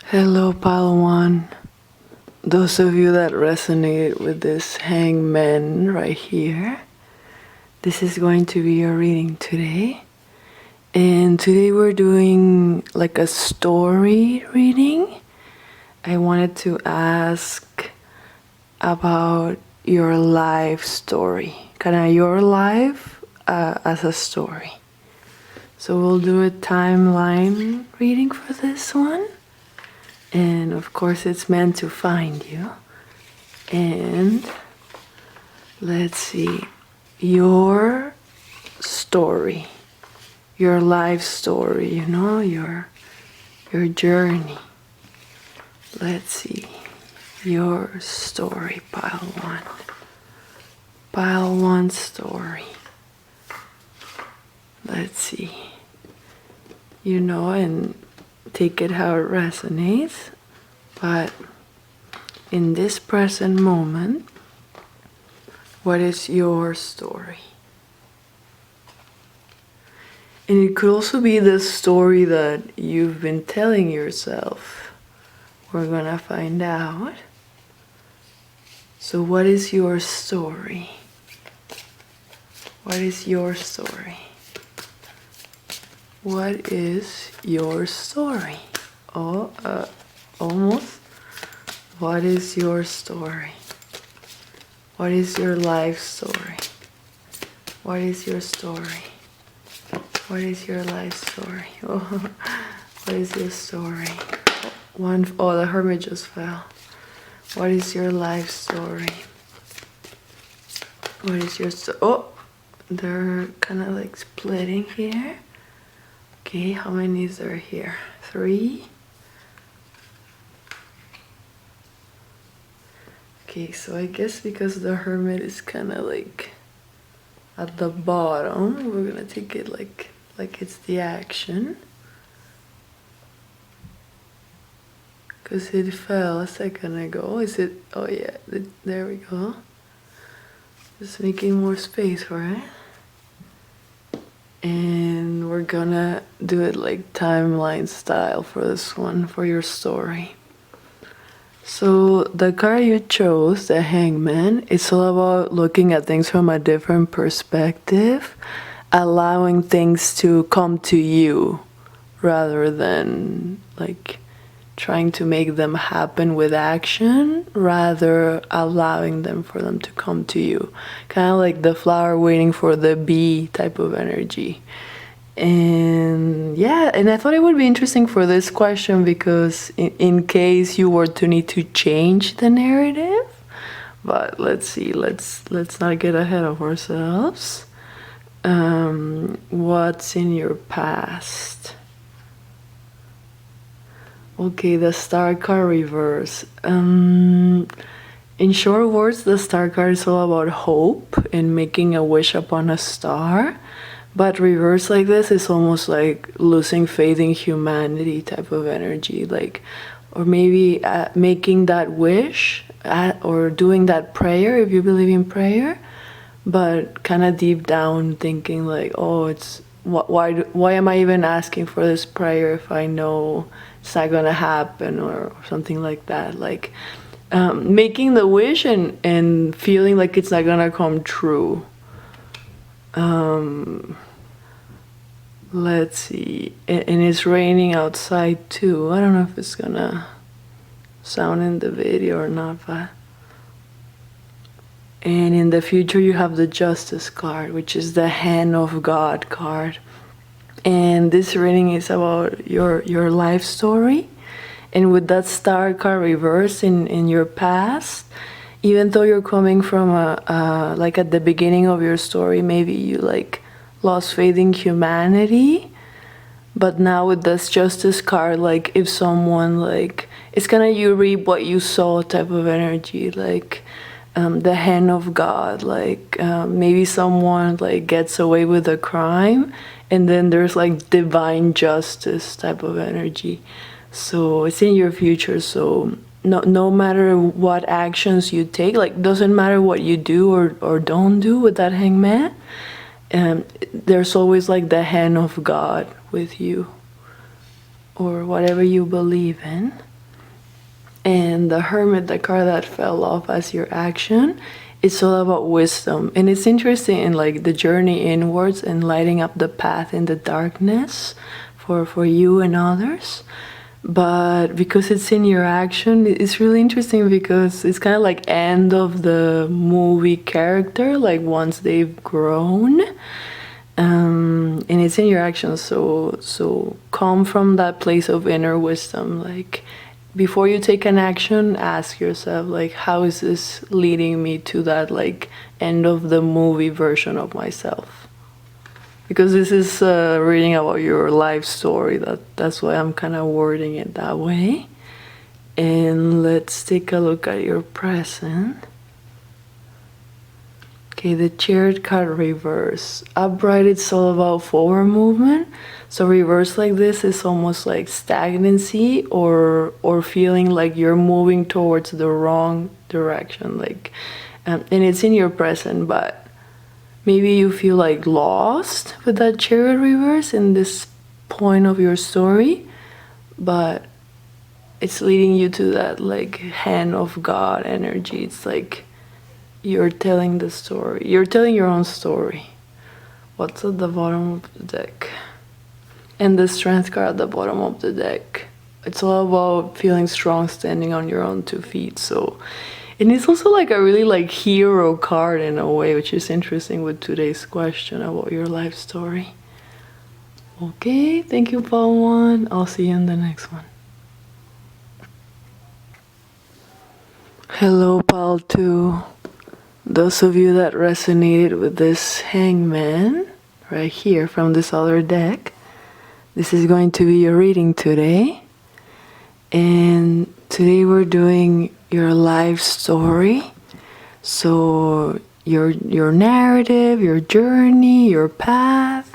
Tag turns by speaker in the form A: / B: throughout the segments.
A: Hello, Palawan. Those of you that resonate with this hangman right here, this is going to be your reading today. And today we're doing like a story reading. I wanted to ask about your life story, kind of your life as a story. So we'll do a timeline reading for this one. And of course it's meant to find you. And let's see, your story, your life story, you know, your journey. Let's see, your story, pile one. Pile one story. Let's see, you know, and take it how it resonates, but in this present moment, what is your story? And it could also be the story that you've been telling yourself. We're gonna find out. So what is your story? What is your story? What is your story? Oh, almost. What is your story? What is your life story? What is your story? What is your life story? Oh, what is your story? Oh, the hermit just fell. What is your life story? What is your oh, they're kind of like splitting here. Okay, how many is there here? 3. Okay, so I guess because the hermit is kind of like at the bottom, we're gonna take it like it's the action. Because it fell a second ago. Is it? Oh yeah, there we go. Just making more space for it. And we're gonna do it like timeline style for this one, for your story. So the card you chose, the Hangman, it's all about looking at things from a different perspective, allowing things to come to you rather than like trying to make them happen with action, rather allowing them for them to come to you. Kind of like the flower waiting for the bee type of energy. And yeah, and I thought it would be interesting for this question because in case you were to need to change the narrative, but let's see, let's not get ahead of ourselves. What's in your past? Okay, the star card reverse. In short words, the star card is all about hope and making a wish upon a star. But reverse like this is almost like losing faith in humanity type of energy. Like, or maybe making that wish or doing that prayer if you believe in prayer. But kind of deep down thinking like, oh, it's why am I even asking for this prayer if I know it's not gonna happen or something like that. Like making the wish and feeling like it's not gonna come true. Let's see, and it's raining outside too. I don't know if it's gonna sound in the video or not, but and in the future you have the Justice card, which is the Hand of God card. And this reading is about your life story. And with that star card reversed in your past, even though you're coming from like at the beginning of your story, maybe you like lost faith in humanity. But now with this Justice card, like if someone like, it's kind of you reap what you sow type of energy, like the hand of God, like maybe someone like gets away with a crime and then there's like divine justice type of energy. So it's in your future, so no matter what actions you take, like doesn't matter what you do or don't do with that hangman, there's always like the hand of God with you or whatever you believe in. And the Hermit, the card that fell off as your action, it's all about wisdom. And it's interesting in like the journey inwards and lighting up the path in the darkness for you and others. But because it's in your action, it's really interesting because it's kind of like end of the movie character, like once they've grown. And it's in your action, so come from that place of inner wisdom. Like before you take an action, ask yourself, like, how is this leading me to that like end of the movie version of myself? Because this is reading about your life story. That's why I'm kind of wording it that way. And let's take a look at your present. Okay, the Chariot card reverse. Upright, it's all about forward movement. So reverse like this is almost like stagnancy or feeling like you're moving towards the wrong direction. Like, and it's in your present, but maybe you feel like lost with that Chariot reverse in this point of your story, but it's leading you to that like hand of God energy. It's like you're telling the story. You're telling your own story. What's at the bottom of the deck? And the Strength card at the bottom of the deck. It's all about feeling strong, standing on your own 2 feet. So, and it's also like a really like hero card in a way, which is interesting with today's question about your life story. Okay, thank you, Paul 1. I'll see you in the next one. Hello, Pal 2. Those of you that resonated with this Hangman right here from this other deck, this is going to be your reading today. And today we're doing your life story. So your narrative, your journey, your path,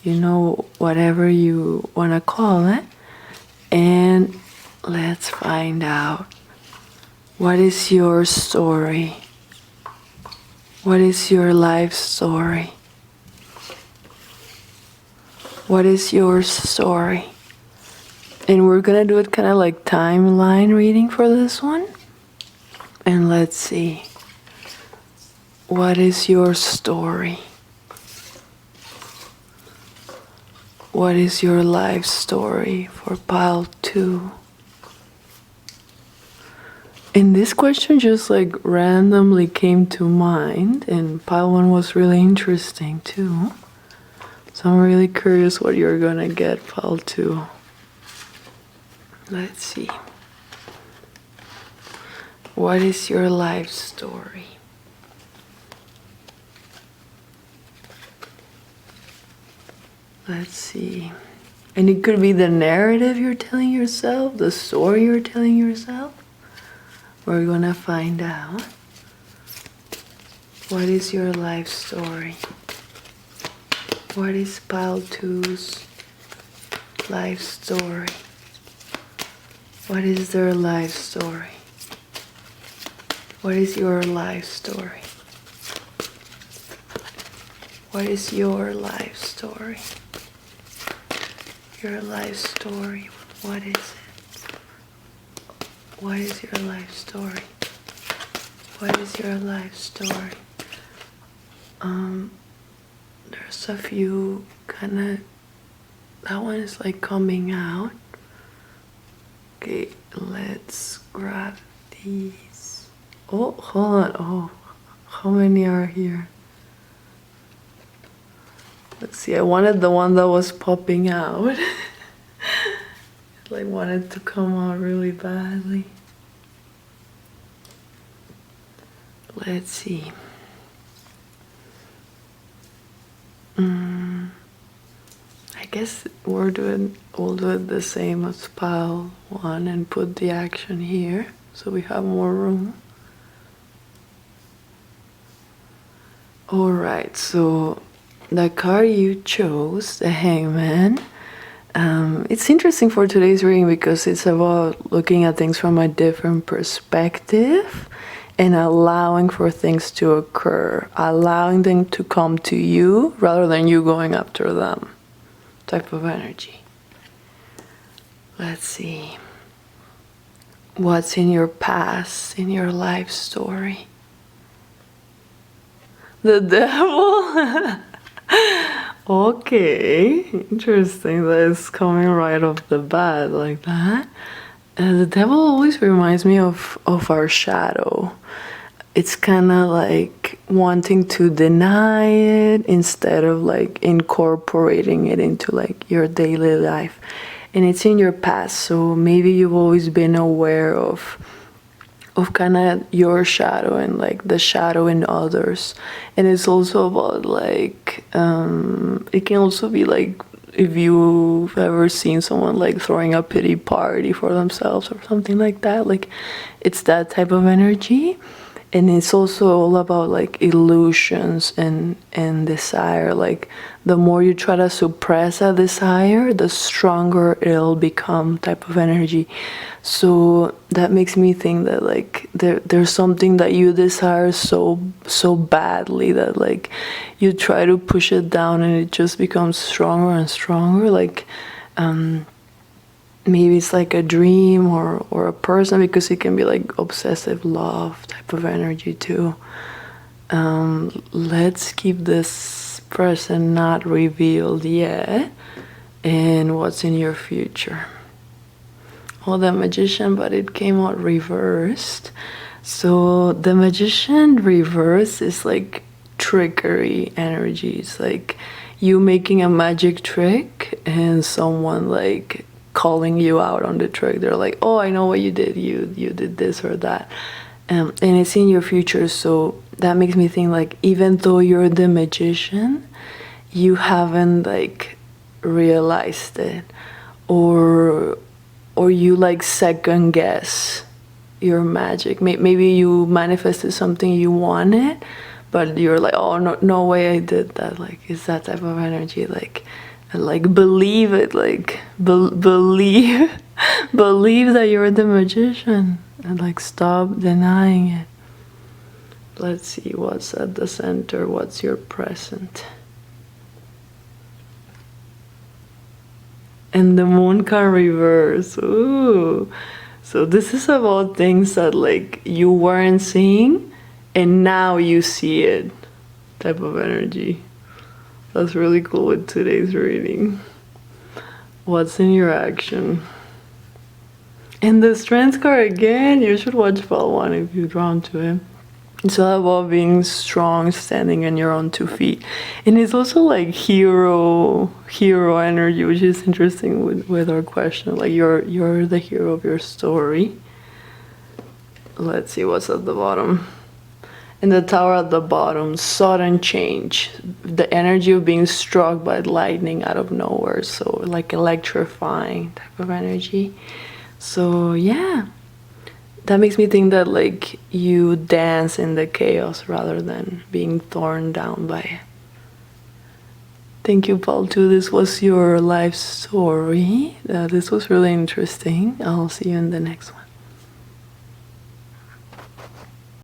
A: you know, whatever you want to call it. And let's find out, what is your story? What is your life story? What is your story? And we're gonna do it kind of like timeline reading for this one. And let's see. What is your story? What is your life story for pile 2? And this question just like randomly came to mind, and pile 1 was really interesting too. So I'm really curious what you're gonna get, pile 2. Let's see. What is your life story? Let's see. And it could be the narrative you're telling yourself, the story you're telling yourself. We're gonna find out. What is your life story? What is pile 2's life story? What is their life story? What is your life story? What is your life story? Your life story, what is it? What is your life story? What is your life story? There's a few kind of, that one is like coming out. Okay, let's grab these. Oh, hold on. Oh, how many are here? Let's see, I wanted the one that was popping out. Like wanted to come out really badly. Let's see. I guess we'll do it the same as pile 1 and put the action here so we have more room. Alright, so the card you chose, the Hangman, it's interesting for today's reading because it's about looking at things from a different perspective and allowing for things to occur, allowing them to come to you rather than you going after them, type of energy. Let's see. What's in your past, in your life story? The devil? Okay, interesting that it's coming right off the bat like that. The devil always reminds me of our shadow. It's kind of like wanting to deny it instead of like incorporating it into like your daily life. And it's in your past, so maybe you've always been aware of kind of your shadow and like the shadow in others. And it's also about like it can also be like if you've ever seen someone like throwing a pity party for themselves or something like that, like it's that type of energy. And it's also all about like illusions and desire. Like the more you try to suppress a desire, the stronger it'll become, type of energy. So that makes me think that like there's something that you desire so badly that like you try to push it down and it just becomes stronger and stronger. Like maybe it's like a dream or a person, because it can be like obsessive love type of energy too. Let's keep this person not revealed yet. And what's in your future? Well, the Magician, but it came out reversed. So the Magician reverse is like trickery energy. It's like you making a magic trick and someone like calling you out on the trick. They're like, oh, I know what you did. You did this or that. And it's in your future. So that makes me think like, even though you're the magician, you haven't like realized it, or you like second guess your magic. Maybe you manifested something you wanted, but you're like, oh, no way I did that. Like, it's that type of energy. Like believe it. Like believe believe that you're the magician and like stop denying it. Let's see what's at the center. What's your present? And the moon can reverse. Ooh. So this is about things that like you weren't seeing and now you see it, type of energy. That's really cool with today's reading. What's in your action? And the Strength card again. You should watch Part 1 if you're drawn to it. It's all about being strong, standing on your own 2 feet. And it's also like hero energy, which is interesting with our question. Like you're the hero of your story. Let's see what's at the bottom. In the Tower at the bottom, sudden change. The energy of being struck by lightning out of nowhere. So like electrifying type of energy. So yeah. That makes me think that like you dance in the chaos rather than being torn down by it. Thank you, Paul, too. This was your life story. This was really interesting. I'll see you in the next one.